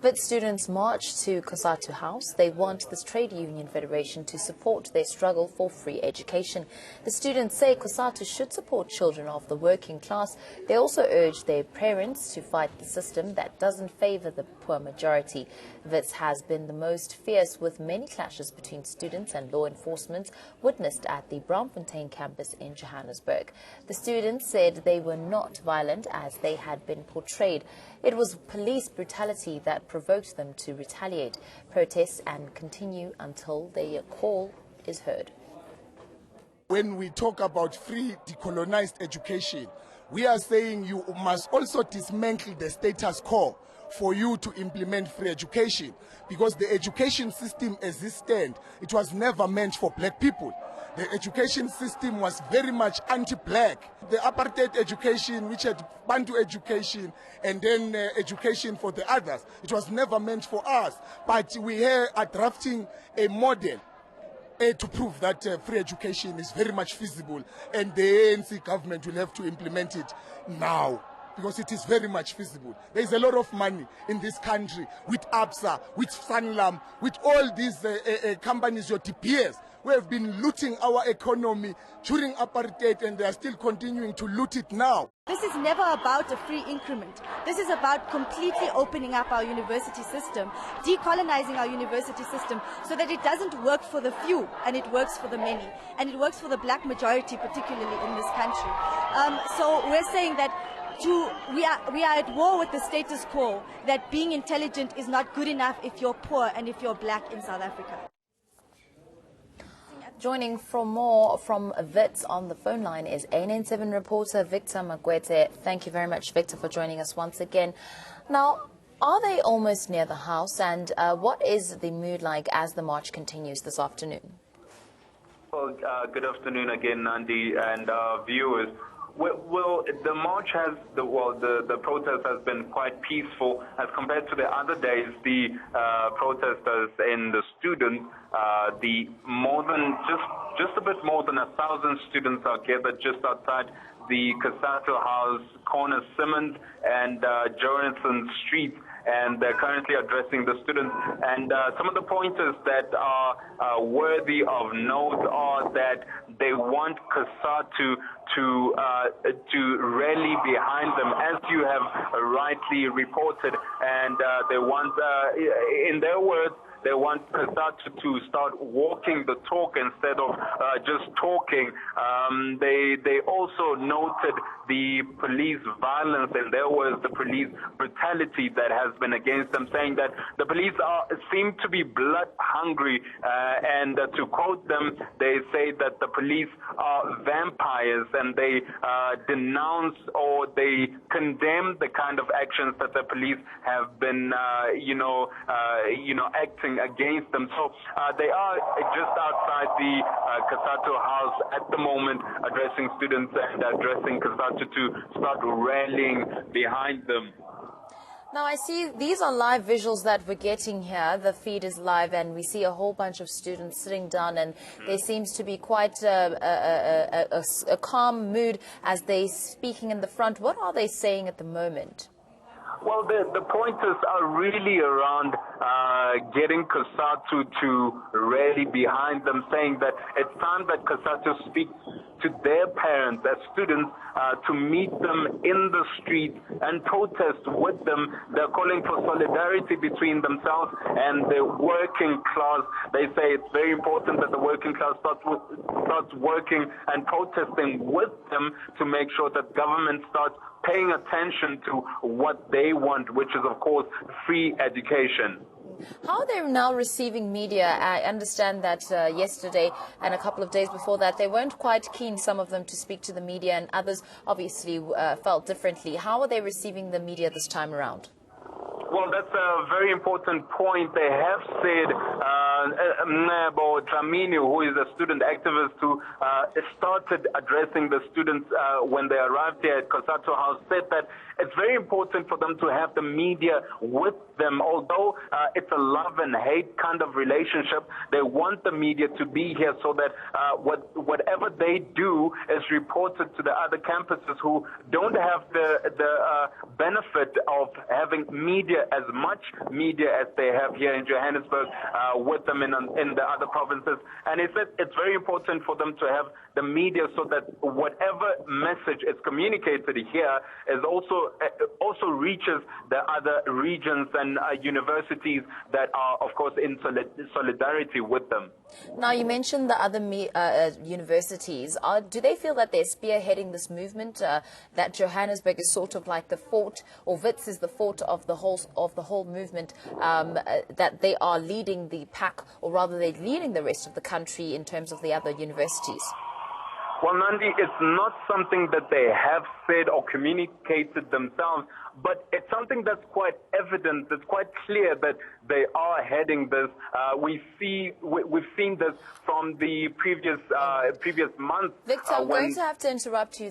Wits students marched to Cosatu House. They want this trade union federation to support their struggle for free education. The students say Cosatu should support children of the working class. They also urge their parents to fight the system that doesn't favour the poor majority. Wits has been the most fierce, with many clashes between students and law enforcement witnessed at the Braamfontein campus in Johannesburg. The students said they were not violent as they had been portrayed. It was police brutality that provoked them to retaliate. Protests and continue until their call is heard. When we talk about free decolonized education, we are saying you must also dismantle the status quo for you to implement free education, because the education system as it stands, it was never meant for black people. The education system was very much anti-black. The apartheid education, which had Bantu education and then education for the others, it was never meant for us. But we here are drafting a model to prove that free education is very much feasible, and the ANC government will have to implement it now, because it is very much feasible. There is a lot of money in this country with ABSA, with Sanlam, with all these companies, your DPS, who have been looting our economy during apartheid, and they are still continuing to loot it now. This is never about a free increment. This is about completely opening up our university system, decolonizing our university system so that it doesn't work for the few and it works for the many. And it works for the black majority, particularly in this country. So we're saying that we are at war with the status quo, that being intelligent is not good enough if you're poor and if you're black in South Africa. Joining from more from Wits on the phone line is ANN7 reporter Victor Magwete. Thank you very much, Victor, for joining us once again. Now, are they almost near the house, and what is the mood like as the march continues this afternoon? Well, good afternoon again, Nandi, and viewers. Well, the march has, the protest has been quite peaceful as compared to the other days. The protesters and the students, just a bit more than 1,000 students are gathered just outside the Cosatu House, corner Simmons and Johansson Street, and they're currently addressing the students. And some of the pointers that are worthy of note are that they want Cosatu to rally behind them, as you have rightly reported, and they want, in their words, they want Cosatu to start walking the talk instead of just talking. They also noted the police violence, and there was the police brutality that has been against them, saying that the police seem to be blood hungry, and to quote them, they say that the police are vampires, and they denounce or they condemn the kind of actions that the police have been, acting against them. So they are just outside the Cosatu House at the moment, addressing students and addressing Cosatu to start rallying behind them. Now, I see these are live visuals that we're getting here. The feed is live, and we see a whole bunch of students sitting down, and there seems to be quite a calm mood as they're speaking in the front. What are they saying at the moment? Well, the pointers are really around getting Cosatu to rally behind them, saying that it's time that Cosatu speaks to their parents as students, to meet them in the street and protest with them. They're calling for solidarity between themselves and the working class. They say it's very important that the working class starts working and protesting with them to make sure that government starts paying attention to what they want, which is, of course, free education. How are they now receiving media? I understand that yesterday and a couple of days before that, they weren't quite keen, some of them, to speak to the media, and others obviously felt differently. How are they receiving the media this time around? Well, that's a very important point. They have said, Nebo Dlamini, who is a student activist who started addressing the students when they arrived here at Cosatu House, said that it's very important for them to have the media with them. Although it's a love and hate kind of relationship, they want the media to be here so that whatever they do is reported to the other campuses who don't have the benefit of having media media, as much media as they have here in Johannesburg, with them in the other provinces. And he said it's very important for them to have the media so that whatever message is communicated here is also reaches the other regions and universities that are, of course, in solidarity with them. Now, you mentioned the other universities. Do they feel that they're spearheading this movement, that Johannesburg is sort of like the fort, or Wits is the fort of the whole movement, that they are leading the pack, or rather they're leading the rest of the country in terms of the other universities? Well, Nandi, it's not something that they have said or communicated themselves, but it's something that's quite evident, that's quite clear that they are heading this. We've seen this from the previous month. Victor, I'm going to have to interrupt you.